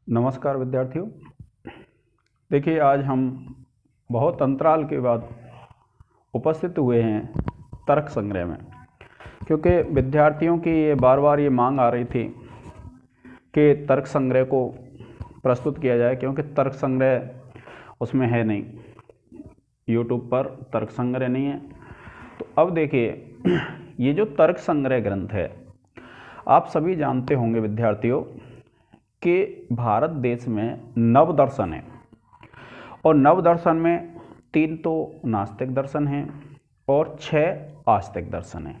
नमस्कार विद्यार्थियों। देखिए, आज हम बहुत अंतराल के बाद उपस्थित हुए हैं तर्क संग्रह में, क्योंकि विद्यार्थियों की ये बार बार ये मांग आ रही थी कि तर्क संग्रह को प्रस्तुत किया जाए, क्योंकि तर्क संग्रह उसमें है नहीं, यूट्यूब पर तर्क संग्रह नहीं है। तो अब देखिए, ये जो तर्क संग्रह ग्रंथ है, आप सभी जानते होंगे विद्यार्थियों कि भारत देश में नव दर्शन है, और नव दर्शन में 3 तो नास्तिक दर्शन हैं और 6 आस्तिक दर्शन हैं।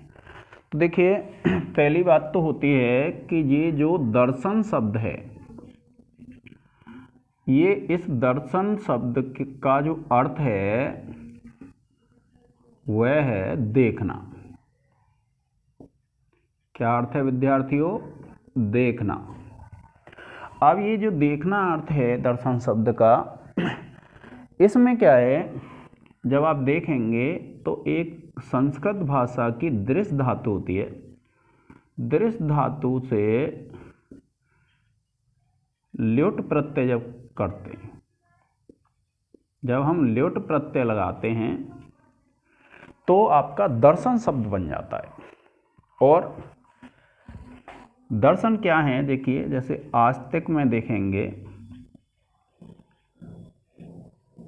तो देखिए, पहली बात तो होती है कि ये जो दर्शन शब्द है, ये इस दर्शन शब्द का जो अर्थ है वह है देखना। क्या अर्थ है विद्यार्थियों? देखना। अब ये जो देखना अर्थ है दर्शन शब्द का, इसमें क्या है, जब आप देखेंगे तो एक संस्कृत भाषा की दृश्य धातु होती है। दृश्य धातु से ल्युट प्रत्यय जब करते हैं, जब हम ल्युट प्रत्यय लगाते हैं तो आपका दर्शन शब्द बन जाता है। और दर्शन क्या है, देखिए, जैसे आस्तिक में देखेंगे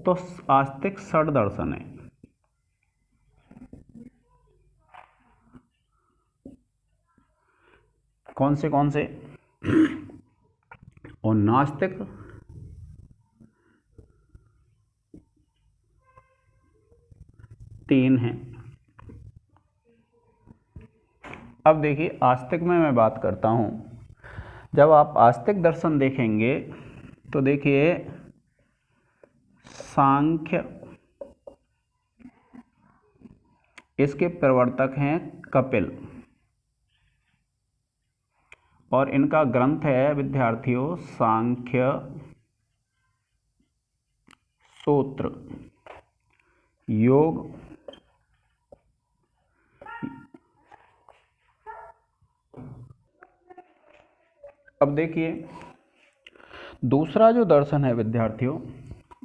तो आस्तिक षड दर्शन है। कौन से और नास्तिक 3 हैं। अब देखिए, आस्तिक में मैं बात करता हूं। जब आप आस्तिक दर्शन देखेंगे तो देखिए, सांख्य, इसके प्रवर्तक हैं कपिल, और इनका ग्रंथ है विद्यार्थियों सांख्य सूत्र योग। अब देखिए, दूसरा जो दर्शन है विद्यार्थियों,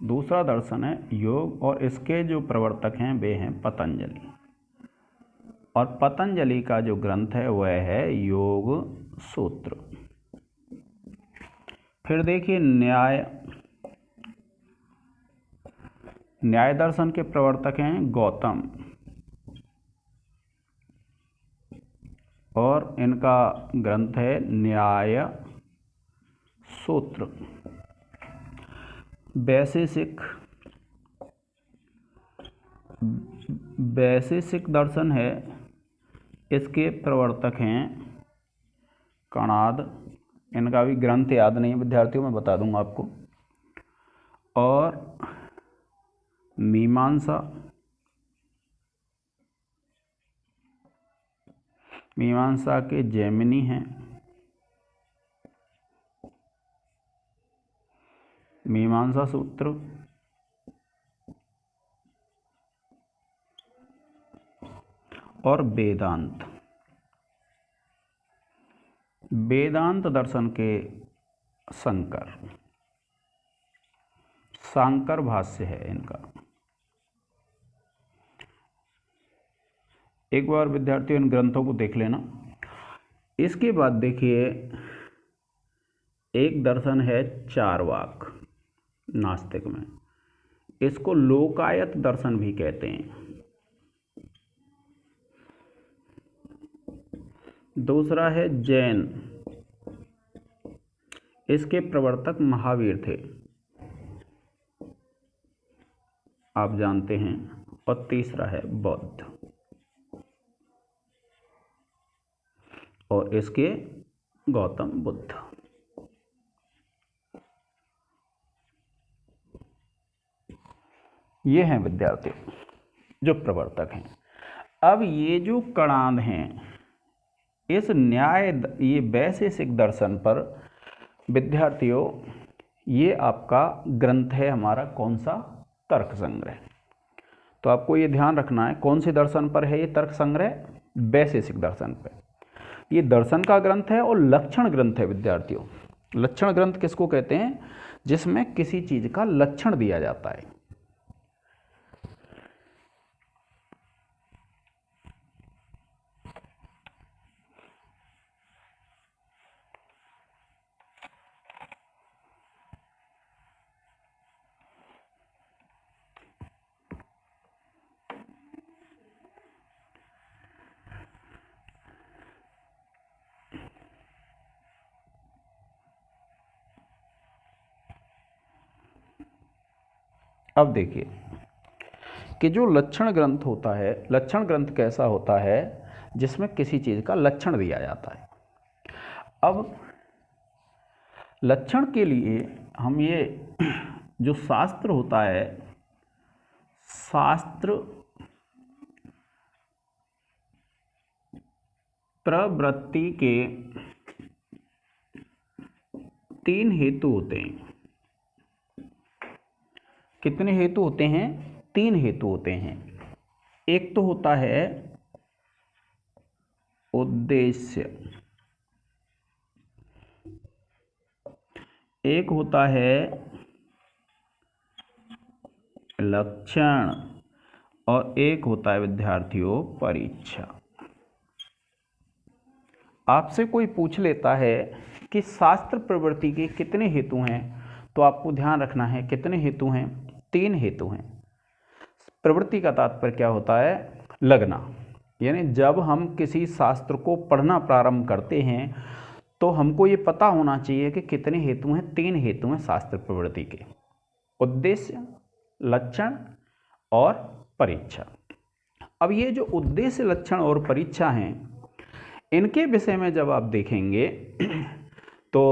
दूसरा दर्शन है योग, और इसके जो प्रवर्तक हैं वे हैं पतंजलि, और पतंजलि का जो ग्रंथ है वह है योग सूत्र। फिर देखिए, न्याय दर्शन के प्रवर्तक हैं गौतम, और इनका ग्रंथ है न्याय सूत्र। वैशेषिक दर्शन है, इसके प्रवर्तक हैं कणाद, इनका भी ग्रंथ याद नहीं है विद्यार्थियों, मैं बता दूंगा आपको। और मीमांसा के जैमिनी हैं, मीमांसा सूत्र। और वेदांत दर्शन के शांकर भाष्य है इनका। एक बार विद्यार्थियों इन ग्रंथों को देख लेना। इसके बाद देखिए, एक दर्शन है चार्वाक नास्तिक में, इसको लोकायत दर्शन भी कहते हैं। दूसरा है जैन, इसके प्रवर्तक महावीर थे, आप जानते हैं। और तीसरा है बौद्ध, और इसके गौतम बुद्ध। ये हैं विद्यार्थी जो प्रवर्तक हैं। अब ये जो कणाद हैं, इस ये वैशेषिक दर्शन पर विद्यार्थियों, ये आपका ग्रंथ है हमारा कौन सा? तर्क संग्रह। तो आपको ये ध्यान रखना है, कौन से दर्शन पर है ये तर्क संग्रह? वैशेषिक दर्शन पर। ये दर्शन का ग्रंथ है और लक्षण ग्रंथ है विद्यार्थियों। लक्षण ग्रंथ किसको कहते हैं? जिसमें किसी चीज का लक्षण दिया जाता है। अब देखिए कि जो लक्षण ग्रंथ होता है, लक्षण ग्रंथ कैसा होता है? जिसमें किसी चीज का लक्षण दिया जाता है। अब लक्षण के लिए हम ये जो शास्त्र होता है, शास्त्र प्रवृत्ति के 3 हेतु होते हैं। कितने हेतु होते हैं? 3 हेतु होते हैं। एक तो होता है उद्देश्य, एक होता है लक्षण, और एक होता है विद्यार्थियों परीक्षा। आपसे कोई पूछ लेता है कि शास्त्र प्रवृत्ति के कितने हेतु हैं, तो आपको ध्यान रखना है कितने हेतु हैं? 3 हेतु हैं। प्रवृत्ति का तात्पर्य क्या होता है? लगना। यानी जब हम किसी शास्त्र को पढ़ना प्रारंभ करते हैं तो हमको ये पता होना चाहिए कि कितने हेतु हैं। 3 हेतु हैं शास्त्र प्रवृत्ति के, उद्देश्य, लक्षण और परीक्षा। अब ये जो उद्देश्य, लक्षण और परीक्षा हैं, इनके विषय में जब आप देखेंगे तो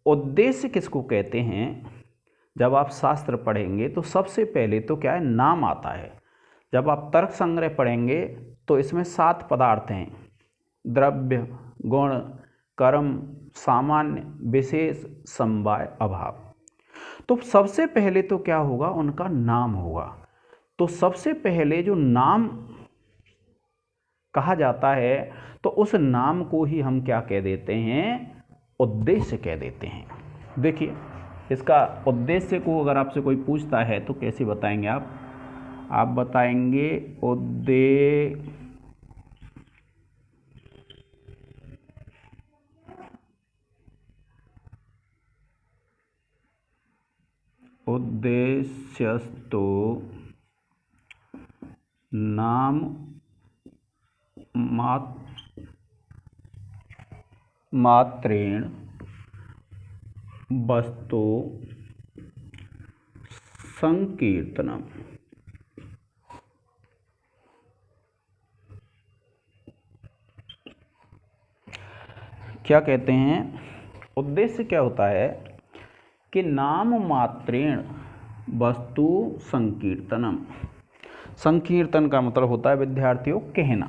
उद्देश्य किसको कहते हैं? जब आप शास्त्र पढ़ेंगे तो सबसे पहले तो क्या है? नाम आता है। जब आप तर्क संग्रह पढ़ेंगे तो इसमें 7 पदार्थ हैं: द्रव्य, गुण, कर्म, सामान्य, विशेष, समवाय, अभाव। तो सबसे पहले तो क्या होगा? उनका नाम होगा। तो सबसे पहले जो नाम कहा जाता है तो उस नाम को ही हम क्या कह देते हैं? उद्देश्य कह देते हैं। देखिए इसका उद्देश्य को अगर आपसे कोई पूछता है तो कैसे बताएंगे आप बताएंगे उद्देश्यस्तु नाम मात्रेण वस्तु संकीर्तनम। क्या कहते हैं? उद्देश्य क्या होता है कि नाम मात्रेण वस्तु संकीर्तनम। संकीर्तन का मतलब होता है विद्यार्थियों कहना।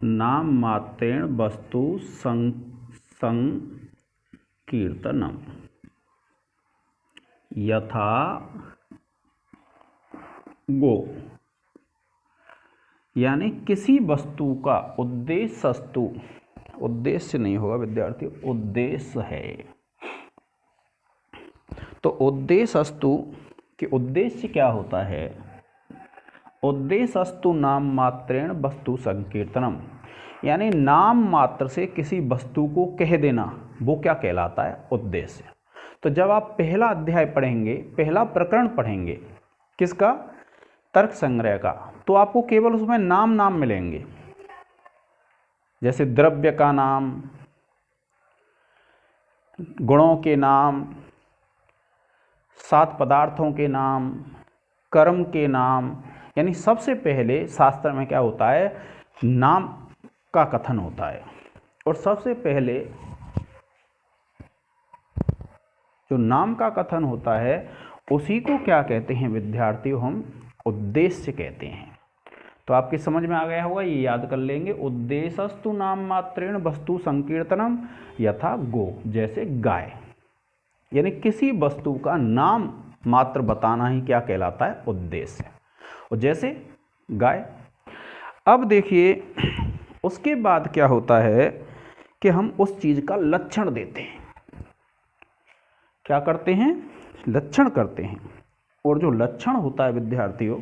नाम मात्रेण वस्तु संकीर्तनम यथा गो। यानी किसी वस्तु का उद्देश्यस्तु, उद्देश्य नहीं होगा विद्यार्थियों, उद्देश्य है। तो उद्देश्यस्तु कि उद्देश्य क्या होता है? उद्देश्यस्तु नाम मात्रेण वस्तु संकीर्तनम। यानी नाम मात्र से किसी वस्तु को कह देना, वो क्या कहलाता है? उद्देश्य। तो जब आप पहला अध्याय पढ़ेंगे, पहला प्रकरण पढ़ेंगे किसका? तर्क संग्रह का, तो आपको केवल उसमें नाम मिलेंगे। जैसे द्रव्य का नाम, गुणों के नाम, 7 पदार्थों के नाम, कर्म के नाम। यानी सबसे पहले शास्त्र में क्या होता है? नाम का कथन होता है। और सबसे पहले जो नाम का कथन होता है उसी को क्या कहते हैं विद्यार्थियों? हम उद्देश्य कहते हैं। तो आपकी समझ में आ गया होगा, ये याद कर लेंगे। उद्देश्यस्तु नाम मात्रेण वस्तु संकीर्तनम यथा गो, जैसे गाय। यानी किसी वस्तु का नाम मात्र बताना ही क्या कहलाता है? उद्देश्य। और जैसे गाय। अब देखिए उसके बाद क्या होता है कि हम उस चीज का लक्षण देते हैं। क्या करते हैं? लक्षण करते हैं। और जो लक्षण होता है विद्यार्थियों,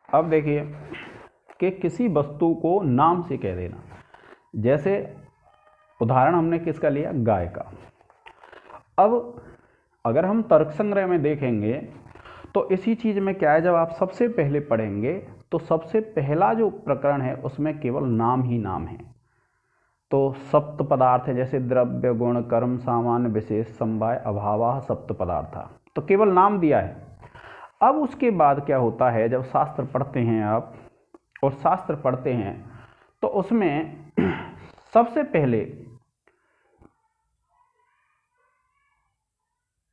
अब देखिए कि किसी वस्तु को नाम से कह देना। जैसे उदाहरण हमने किसका लिया? गाय का। अब अगर हम तर्क संग्रह में देखेंगे तो इसी चीज में क्या है, जब आप सबसे पहले पढ़ेंगे तो सबसे पहला जो प्रकरण है उसमें केवल नाम ही नाम है। तो सप्त पदार्थ है, जैसे द्रव्य, गुण, कर्म, सामान्य, विशेष, समवाय, अभावः सप्त पदार्थ, तो केवल नाम दिया है। अब उसके बाद क्या होता है, जब शास्त्र पढ़ते हैं आप, और शास्त्र पढ़ते हैं तो उसमें सबसे पहले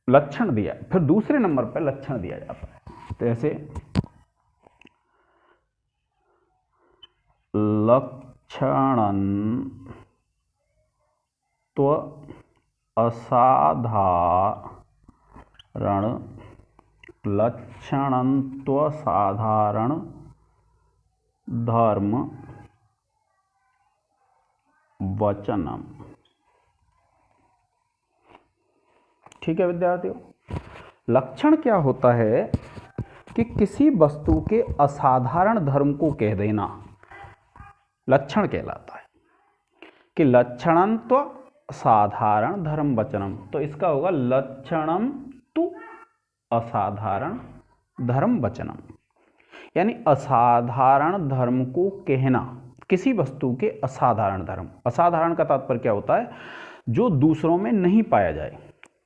लक्षण दिया, फिर दूसरे नंबर पर लक्षण दिया जाता है। जैसे लक्षणं तो असाधारण, लक्षणं तो साधारण धर्म वचनम। ठीक है विद्यार्थियों, लक्षण क्या होता है कि किसी वस्तु के असाधारण धर्म को कह देना लक्षण कहलाता है। कि लक्षणं तो साधारण धर्म वचनम, तो इसका होगा लक्षणम तु असाधारण धर्म वचनम, यानी असाधारण धर्म को कहना, किसी वस्तु के असाधारण धर्म। असाधारण का तात्पर्य क्या होता है? जो दूसरों में नहीं पाया जाए,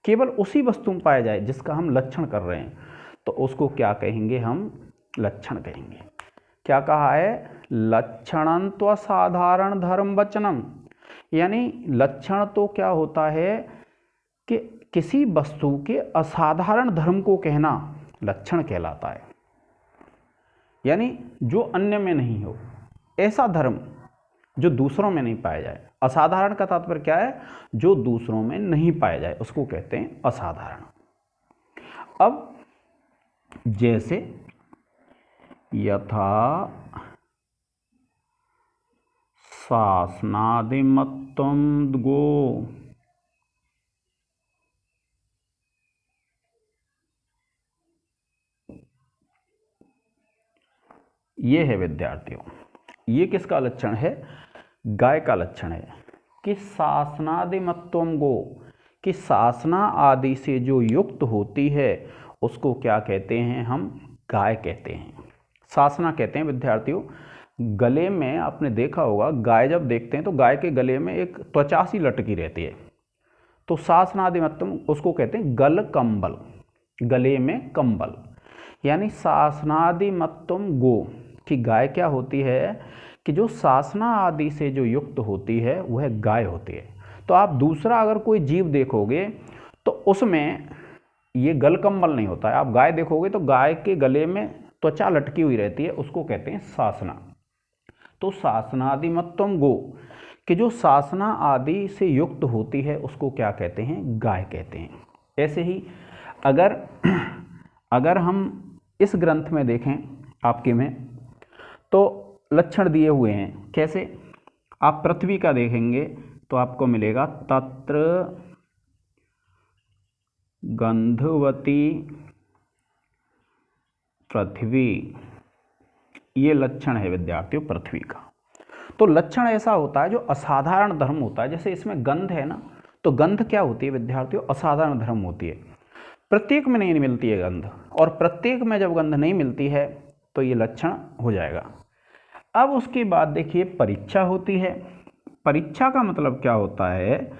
केवल उसी वस्तु में पाया जाए जिसका हम लक्षण कर रहे हैं, तो उसको क्या कहेंगे? हम लक्षण कहेंगे। क्या कहा है? लक्षणं तो साधारण धर्म वचनम, यानी लक्षण तो क्या होता है कि किसी वस्तु के असाधारण धर्म को कहना लक्षण कहलाता है। यानी जो अन्य में नहीं हो, ऐसा धर्म जो दूसरों में नहीं पाया जाए। असाधारण का तात्पर्य क्या है? जो दूसरों में नहीं पाया जाए उसको कहते हैं असाधारण। अब जैसे यथा शासनादिमत्वं गो, ये है विद्यार्थियों, ये किसका लक्षण है? गाय का लक्षण है। कि शासनादिमत्वम गो, कि शासना आदि से जो युक्त होती है उसको क्या कहते हैं? हम गाय कहते हैं। शासना कहते हैं विद्यार्थियों, गले में आपने देखा होगा, गाय जब देखते हैं तो गाय के गले में एक त्वचा सी लटकी रहती है, तो शासनादिमत्वम उसको कहते हैं गल कंबल, गले में कंबल। यानी शासनादिमत्वम गो, कि गाय क्या होती है कि जो शासना आदि से जो युक्त होती है वह गाय होती है। तो आप दूसरा अगर कोई जीव देखोगे तो उसमें ये गल कंबल नहीं होता है। आप गाय देखोगे तो गाय के गले में त्वचा लटकी हुई रहती है, उसको कहते हैं शासना। तो शासनादिमत्वम गो, कि जो शासना आदि से युक्त होती है उसको क्या कहते हैं? गाय कहते हैं। ऐसे ही अगर हम इस ग्रंथ में देखें आपके में, तो लक्षण दिए हुए हैं। कैसे? आप पृथ्वी का देखेंगे तो आपको मिलेगा तत्र गंधवती पृथ्वी, ये लक्षण है विद्यार्थियों पृथ्वी का। तो लक्षण ऐसा होता है जो असाधारण धर्म होता है। जैसे इसमें गंध है ना, तो गंध क्या होती है विद्यार्थियों? असाधारण धर्म होती है। प्रत्येक में नहीं मिलती है गंध, और प्रत्येक में जब गंध नहीं मिलती है तो ये लक्षण हो जाएगा। अब उसके बाद देखिए परीक्षा होती है। परीक्षा का मतलब क्या होता है?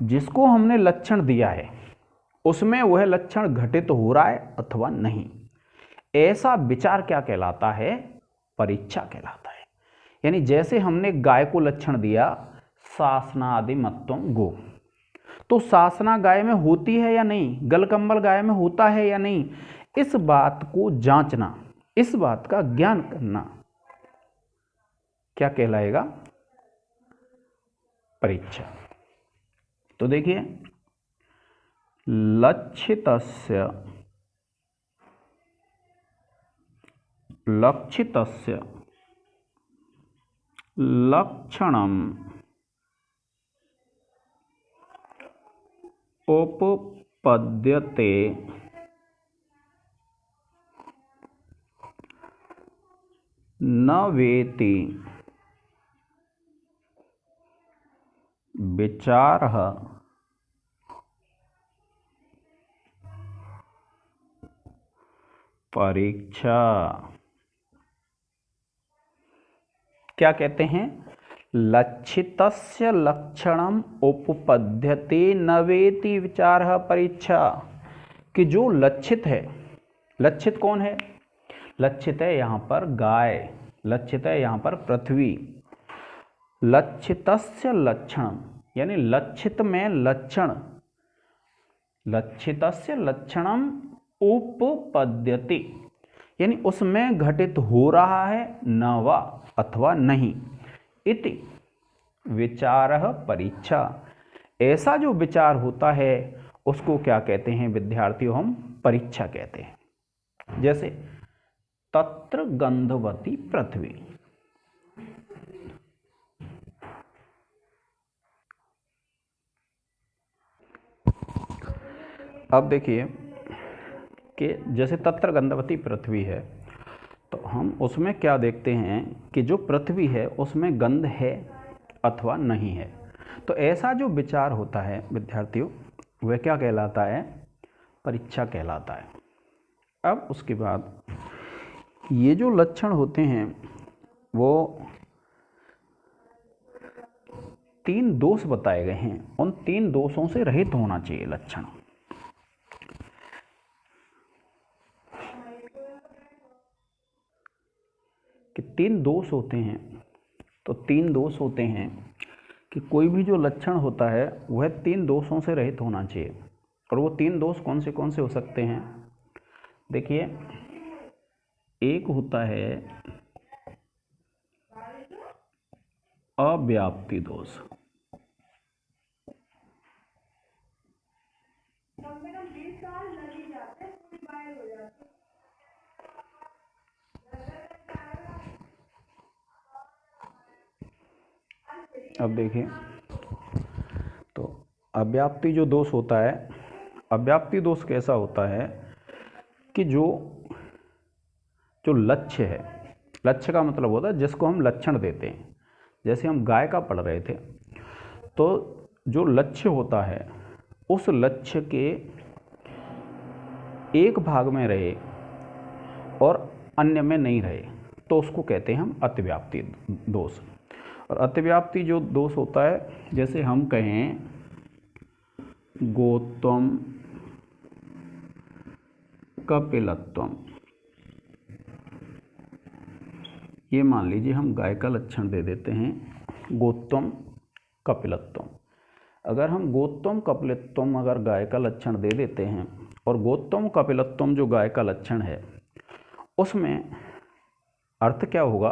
जिसको हमने लक्षण दिया है उसमें वह लक्षण घटित हो रहा है अथवा नहीं, ऐसा विचार क्या कहलाता है? परीक्षा कहलाता है। यानी जैसे हमने गाय को लक्षण दिया शासनादिमत्वम गो, तो शासना गाय में होती है या नहीं, गलकंबल गाय में होता है या नहीं, इस बात को जांचना, इस बात का ज्ञान करना क्या कहलाएगा? परीक्षा। तो देखिए लक्षितस्य लक्षणम उपपद्यते न वेति विचारः परीक्षा। क्या कहते हैं? लक्षितस्य लक्षणम उपपद्यते न वेति विचारः परीक्षा, कि जो लक्षित है, लक्षित कौन है? लक्षित है यहाँ पर गाय, लक्षित है यहाँ पर पृथ्वी। लक्षितस्य लक्षणम यानी लक्षित में लक्षण, लक्षितस्य लक्षणम उपपद्यते यानी उसमें घटित हो रहा है, न वा अथवा नहीं, इति विचारः परीक्षा, ऐसा जो विचार होता है उसको क्या कहते हैं विद्यार्थियों? हम परीक्षा कहते हैं। जैसे तत्र गंधवती पृथ्वी, अब देखिए कि जैसे तत्र गंधवती पृथ्वी है, तो हम उसमें क्या देखते हैं कि जो पृथ्वी है उसमें गंध है अथवा नहीं है। तो ऐसा जो विचार होता है विद्यार्थियों, वह क्या कहलाता है? परीक्षा कहलाता है। अब उसके बाद ये जो लक्षण होते हैं वो 3 दोष बताए गए हैं, उन 3 दोषों से रहित होना चाहिए लक्षण। कि 3 दोष होते हैं, तो 3 दोष होते हैं कि कोई भी जो लक्षण होता है वह 3 दोषों से रहित होना चाहिए। और वो 3 दोष कौन से हो सकते हैं? देखिए, एक होता है अव्याप्ति दोष, अब देखिए तो अव्याप्ति जो दोष होता है, अव्याप्ति दोष कैसा होता है कि जो लक्ष्य है, लक्ष्य का मतलब होता है जिसको हम लक्षण देते हैं। जैसे हम गाय का पढ़ रहे थे, तो जो लक्ष्य होता है उस लक्ष्य के एक भाग में रहे और अन्य में नहीं रहे, तो उसको कहते हैं हम अतिव्याप्ति दोष। और अतिव्याप्ति जो दोष होता है, जैसे हम कहें गोत्वम कपिलत्वम, ये मान लीजिए हम गाय का लक्षण दे देते हैं गोत्वम कपिलत्वम। अगर हम गोत्वम कपिलत्वम अगर गाय का लक्षण दे देते हैं, और गोत्वम कपिलत्वम जो गाय का लक्षण है उसमें अर्थ क्या होगा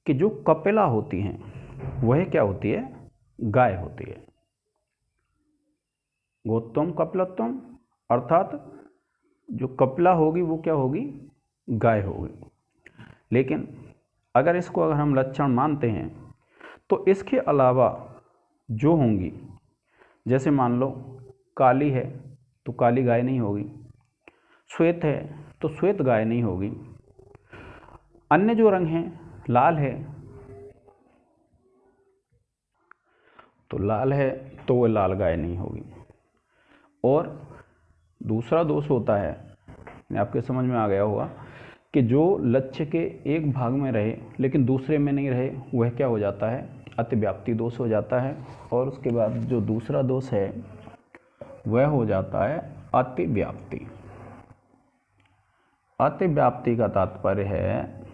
कि जो कपिला होती हैं वह क्या होती है? गाय होती है। गोत्वम कपिलत्वम अर्थात जो कपिला होगी वो क्या होगी? गाय होगी। लेकिन अगर इसको अगर हम लक्षण मानते हैं तो इसके अलावा जो होंगी, जैसे मान लो काली है तो काली गाय नहीं होगी, श्वेत है तो श्वेत गाय नहीं होगी, अन्य जो रंग हैं, लाल है तो लाल है तो वह लाल गाय नहीं होगी। और दूसरा दोष होता है, आपके समझ में आ गया होगा, कि जो लक्ष्य के एक भाग में रहे लेकिन दूसरे में नहीं रहे, वह क्या हो जाता है? अतिव्याप्ति दोष हो जाता है। और उसके बाद जो दूसरा दोष है वह हो जाता है अतिव्याप्ति। अतिव्याप्ति का तात्पर्य है,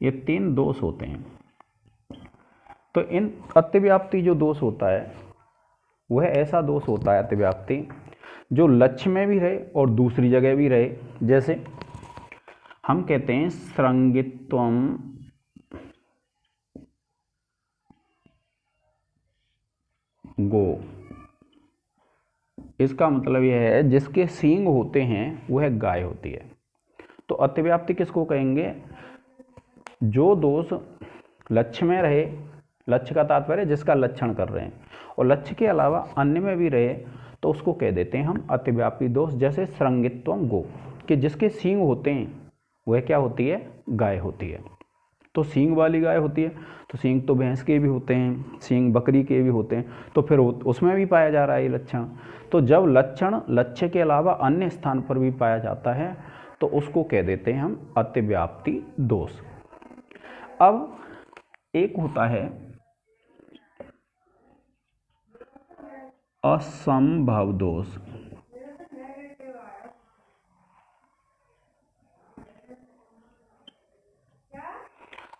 ये 3 दोष होते हैं। तो इन अतिव्याप्ति जो दोष होता है वह ऐसा दोष होता है अतिव्याप्ति जो लक्ष्य में भी रहे और दूसरी जगह भी रहे। जैसे हम कहते हैं श्रृंगित्वम गो, इसका मतलब यह है जिसके सींग होते हैं वह गाय होती है। तो अतिव्याप्ति किसको कहेंगे? जो दोष लक्ष्य में रहे, लक्ष्य का तात्पर्य जिसका लक्षण कर रहे हैं, और लक्ष्य के अलावा अन्य में भी रहे तो उसको कह देते हैं हम अतिव्यापी दोष। जैसे श्रृंगित्वम गो, कि जिसके सींग होते हैं वह क्या होती है, गाय होती है। तो सींग वाली गाय होती है, तो सींग तो भैंस के भी होते हैं, सींग बकरी के भी होते हैं, तो फिर उसमें भी पाया जा रहा है ये लक्षण। तो जब लक्षण लक्ष्य के अलावा अन्य स्थान पर भी पाया जाता है तो उसको कह देते हैं हम अतिव्याप्ति दोष। अब एक होता है असंभव दोष।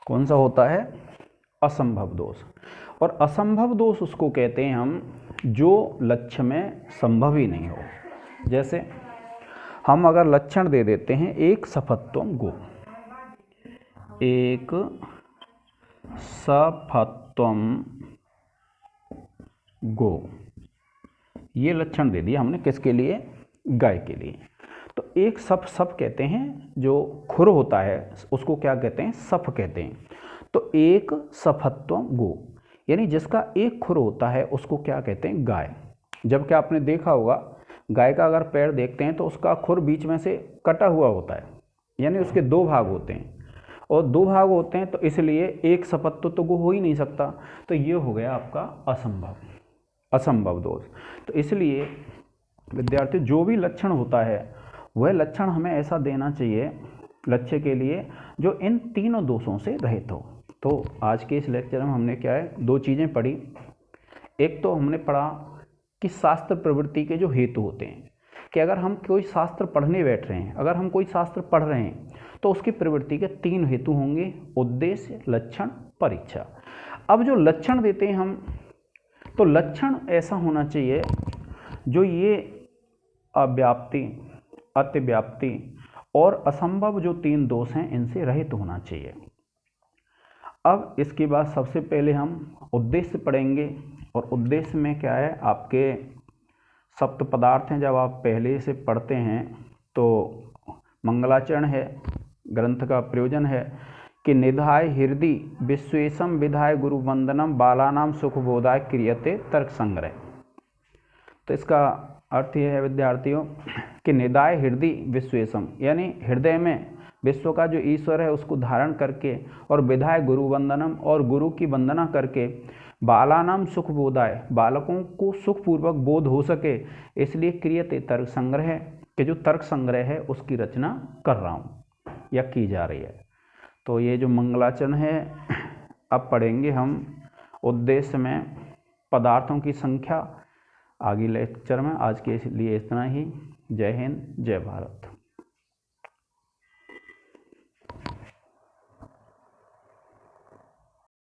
कौन सा होता है, असंभव दोष। और असंभव दोष उसको कहते हैं हम जो लक्ष्य में संभव ही नहीं हो। जैसे हम अगर लक्षण दे देते हैं एक सफत्वम गो, एक सफत्वम गो, ये लक्षण दे दिया हमने किसके लिए, गाय के लिए। तो एक सप कहते हैं, जो खुर होता है उसको क्या कहते हैं, सफ कहते हैं। तो एक सफत्वम गो, यानी जिसका एक खुर होता है उसको क्या कहते हैं, गाय। जबकि आपने देखा होगा गाय का अगर पैर देखते हैं तो उसका खुर बीच में से कटा हुआ होता है, यानी उसके दो भाग होते हैं, और दो भाग होते हैं तो इसलिए एक सफत्व तो गो हो ही नहीं सकता। तो ये हो गया आपका असंभव दोष। तो इसलिए विद्यार्थी जो भी लक्षण होता है वह लक्षण हमें ऐसा देना चाहिए लक्ष्य के लिए जो इन तीनों दोषों से रहित हो। तो आज के इस लेक्चर में हमने क्या है, दो चीज़ें पढ़ी। एक तो हमने पढ़ा कि शास्त्र प्रवृत्ति के जो हेतु होते हैं, कि अगर हम कोई शास्त्र पढ़ने बैठ रहे हैं, अगर हम कोई शास्त्र पढ़ रहे हैं तो उसकी प्रवृत्ति के तीन हेतु होंगे, उद्देश्य, लक्षण, परीक्षा। अब जो लक्षण देते हैं हम, तो लक्षण ऐसा होना चाहिए जो ये अव्याप्ति, अतिव्याप्ति और असंभव जो तीन दोष हैं इनसे रहित होना चाहिए। अब इसके बाद सबसे पहले हम उद्देश्य पढ़ेंगे, और उद्देश्य में क्या है, आपके सप्त पदार्थ हैं। जब आप पहले से पढ़ते हैं तो मंगलाचरण है, ग्रंथ का प्रयोजन है कि निधाय हृदय विश्वेशम विधाय गुरु वंदनम बालानाम सुखबोधाय क्रियते तर्क संग्रह। तो इसका अर्थ यह है विद्यार्थियों कि निधाय हृदय विश्वेशम, यानी हृदय में विश्व का जो ईश्वर है उसको धारण करके, और विधाय गुरु वंदनम, और गुरु की वंदना करके, बालानाम सुख बोधाय, बालकों को सुखपूर्वक बोध हो सके, इसलिए क्रियते तर्क संग्रह, कि जो तर्क संग्रह है उसकी रचना कर रहा हूँ या की जा रही है। तो ये जो मंगलाचरण है अब पढ़ेंगे हम उद्देश्य में पदार्थों की संख्या आगे लेक्चर में। आज के लिए इतना ही। जय हिंद, जय भारत।